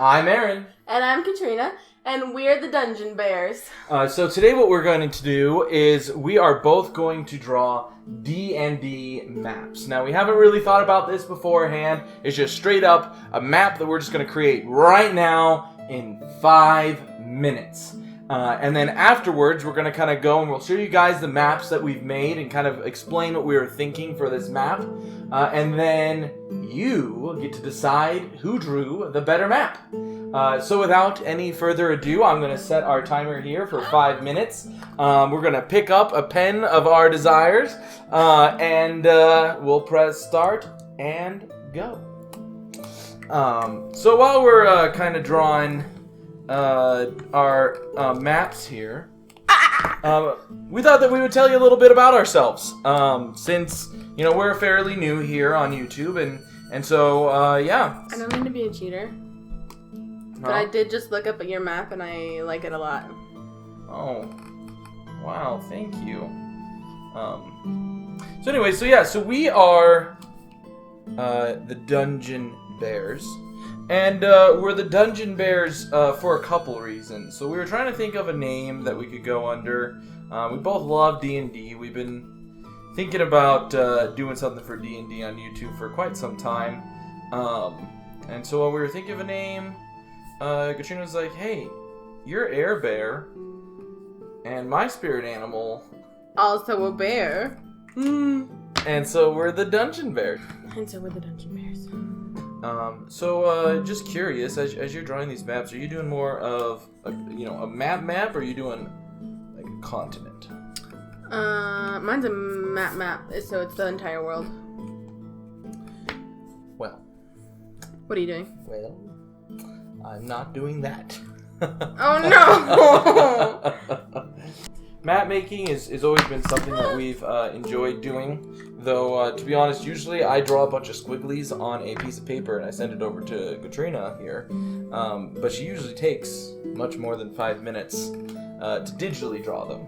I'm Aaron. And I'm Katrina. And we're the Dungeon Bears. So today what we're going to do is we are both going to draw DnD maps. Now, we haven't really thought about this beforehand. It's just straight up a map that we're just going to create right now in 5 minutes. And then afterwards, we're going to kind of go and we'll show you guys the maps that we've made and kind of explain what we were thinking for this map. And then you get to decide who drew the better map. So without any further ado, I'm going to set our timer here for 5 minutes. We're going to pick up a pen of our desires, and we'll press start and go. So while we're kind of drawing our maps here, we thought that we would tell you a little bit about ourselves, since, you know, we're fairly new here on YouTube, and so, yeah. I don't mean to be a cheater. But I did just look up at your map, and I like it a lot. Oh, wow! Thank you. So anyway, so we are the Dungeon Bears, and we're the Dungeon Bears for a couple reasons. So we were trying to think of a name that we could go under. We both love D&D. We've been thinking about doing something for D&D on YouTube for quite some time, and so while we were thinking of a name. Katrina was like, hey, you're Air Bear, and my spirit animal... Also a bear. And so we're the Dungeon Bears. And so we're the Dungeon Bears. So just curious, as you're drawing these maps, are you doing more of, a map, or are you doing, like, a continent? Mine's a map, so it's the entire world. Well. What are you doing? Well... I'm not doing that. Oh no! Map making has always been something that we've enjoyed doing. Though, to be honest, usually I draw a bunch of squigglies on a piece of paper and I send it over to Katrina here. But she usually takes much more than 5 minutes to digitally draw them.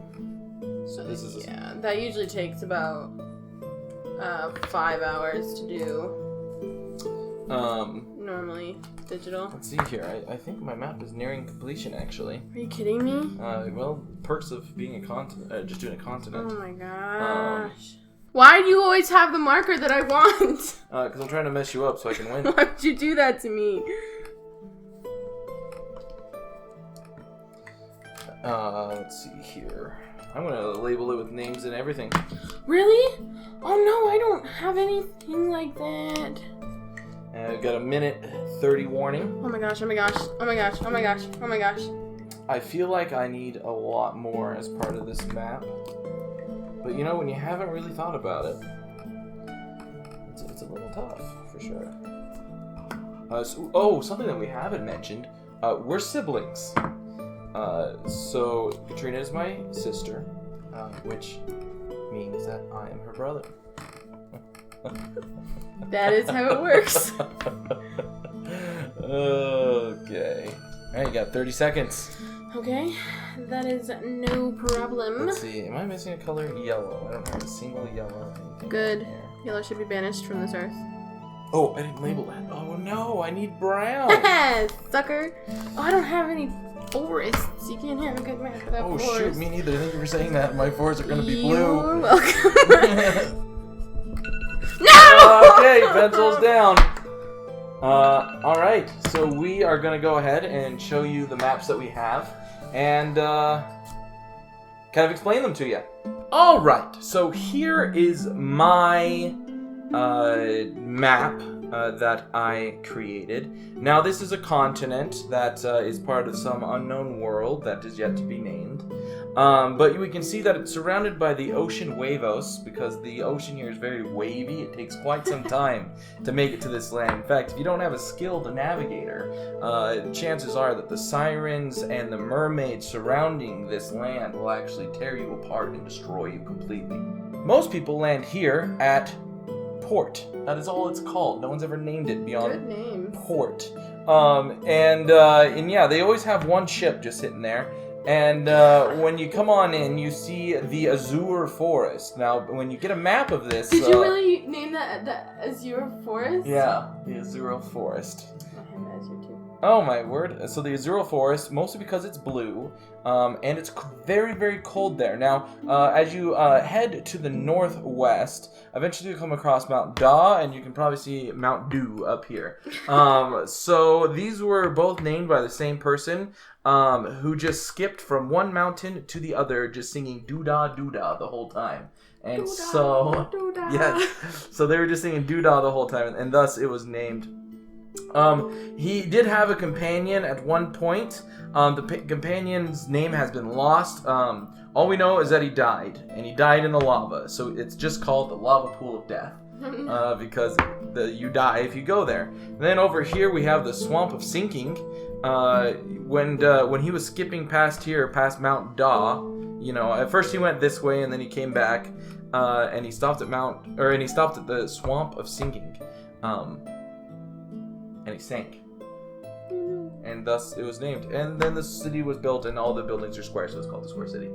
So this is that usually takes about 5 hours to do. Normally digital. Let's see here. I think my map is nearing completion, actually. Are you kidding me? Well, perks of being a continent, just doing a continent. Oh my gosh. Why do you always have the marker that I want? Because I'm trying to mess you up so I can win. Why would you do that to me? Let's see here. I'm gonna label it with names and everything. Really? Oh no, I don't have anything like that. I've got a minute 30 warning. Oh my gosh, oh my gosh, oh my gosh, oh my gosh, oh my gosh. I feel like I need a lot more as part of this map. But you know, when you haven't really thought about it, it's a little tough, for sure. Something that we haven't mentioned. We're siblings. So Katrina is my sister, which means that I am her brother. That is how it works. Okay. Alright, you got 30 seconds. Okay, that is no problem. Let's see, am I missing a color? Yellow. I don't have a single yellow. Good. Yellow should be banished from this earth. Oh, I didn't label that. Oh no, I need brown. Sucker. Oh, I don't have any forests. You can't have a good map without forests. Oh shoot, me neither. Thank you for saying that. My forests are going to be blue. You're welcome. No! Okay, pencils down. Alright, so we are going to go ahead and show you the maps that we have and kind of explain them to you. Alright, so here is my map that I created. Now, this is a continent that is part of some unknown world that is yet to be named. But we can see that it's surrounded by the ocean Huevos, because the ocean here is very wavy. It takes quite some time to make it to this land. In fact, if you don't have a skilled navigator, chances are that the sirens and the mermaids surrounding this land will actually tear you apart and destroy you completely. Most people land here at Port. That is all it's called. No one's ever named it beyond Good name. Port. And yeah, they always have one ship just sitting there. And when you come on in, you see the Azure Forest. Now, when you get a map of this... Did you really name that the Azure Forest? Yeah, the Azure Forest. I have Azure too. Oh my word. So the Azuro Forest, mostly because it's blue, and it's very, very cold there. Now, as you head to the northwest, eventually you come across Mount Da, and you can probably see Mount Do up here. So these were both named by the same person, who just skipped from one mountain to the other, just singing doo-dah, doo-dah the whole time. And Doo-dah, so, doo-dah. yes, so they were just singing doo-dah the whole time, and thus it was named. He did have a companion at one point. The companion's name has been lost. All we know is that he died, and he died in the lava. So it's just called the lava pool of death, because you die if you go there. And then over here we have the swamp of sinking. When he was skipping past here, past Mount Da, at first he went this way, and then he came back, and he stopped at the swamp of sinking. And he sank. And thus it was named. And then the city was built, and all the buildings are square, so it's called the Square City.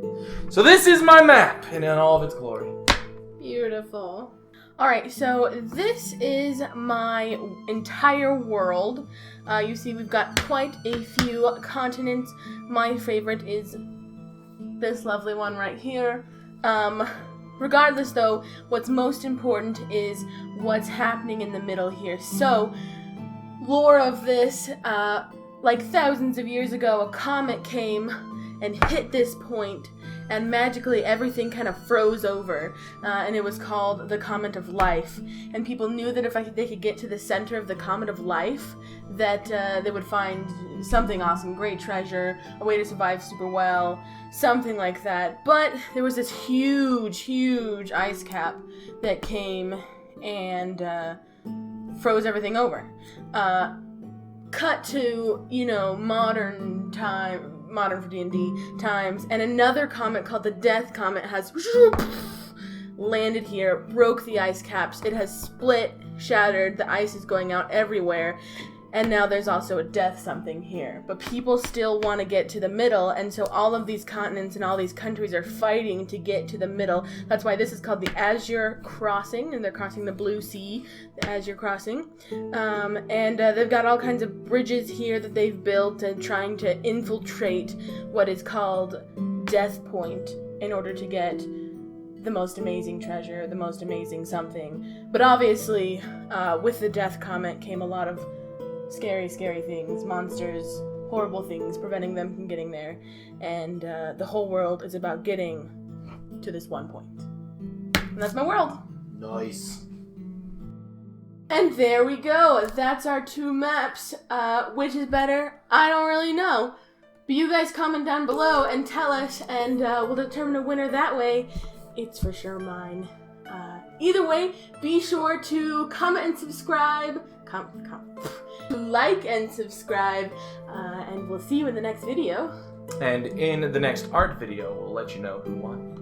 So this is my map, and in all of its glory. Beautiful. Alright, so this is my entire world. You see we've got quite a few continents. My favorite is this lovely one right here. Regardless though, what's most important is what's happening in the middle here. So, lore of this, like thousands of years ago, a comet came and hit this point, and magically everything kind of froze over, and it was called the Comet of Life. And people knew that if they could get to the center of the Comet of Life, that they would find something awesome, great treasure, a way to survive super well, something like that. But there was this huge, huge ice cap that came and froze everything over. Cut to, modern for DnD times, and another comet called the Death Comet has landed here, broke the ice caps. It has split, shattered, the ice is going out everywhere, and now there's also a death something here. But people still want to get to the middle, and so all of these continents and all these countries are fighting to get to the middle. That's why this is called the Azure Crossing, and they're crossing the Blue Sea, the Azure Crossing. And they've got all kinds of bridges here that they've built and trying to infiltrate what is called Death Point in order to get the most amazing treasure, the most amazing something. But obviously, with the Death Comet came a lot of scary, scary things, monsters, horrible things, preventing them from getting there. And the whole world is about getting to this one point. And that's my world. Nice. And there we go. That's our two maps. Which is better? I don't really know. But you guys comment down below and tell us, and we'll determine a winner that way. It's for sure mine. Either way, be sure to comment and subscribe. Like and subscribe, and we'll see you in the next video. And in the next art video, we'll let you know who won.